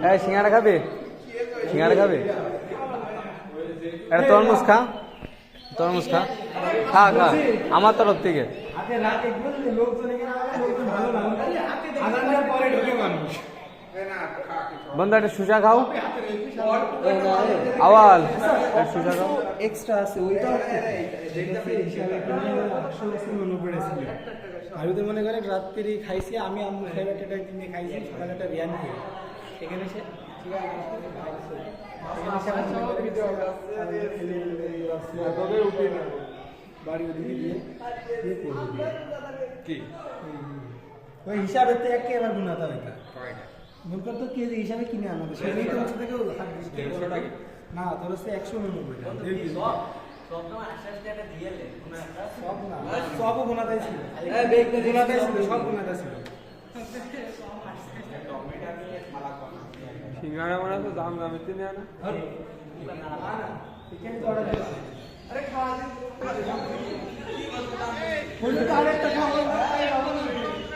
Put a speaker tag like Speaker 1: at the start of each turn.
Speaker 1: এই সিঙ্গাড়া খাবে? সিঙ্গাড়া খাবে? এটা তরমুজ খা, তরমুজ খা, খা খা আমার তরফ থেকে। বন্ধু একটা সুজা খাও, আওয়াল সুজা খাও।
Speaker 2: এক্সট্রা আছে ওইটা আমি তো মনে করেন রাত্রি খাইছি, আমি আম্মু খাইবে একটা কিনে খাইছি, সকালে একটা বিরিয়ানি খাই এখানে এসে বাড়ি ওদিকে দিয়ে
Speaker 1: কি
Speaker 2: ওই হিসাবে তো একেবারে গুণাতা ওইটা মনে করতো কেজি হিসাবে কিনে আনা সেটাই তো হচ্ছে থেকে না তোর হচ্ছে 199 সব না সবও গুণাতাই ছিল, গুণাতাই ছিল, সব গুণাতাই ছিল।
Speaker 1: সিঙ্গাড়া মারা তো দাম দামে কিনে আনা।
Speaker 2: আরে খাওয়া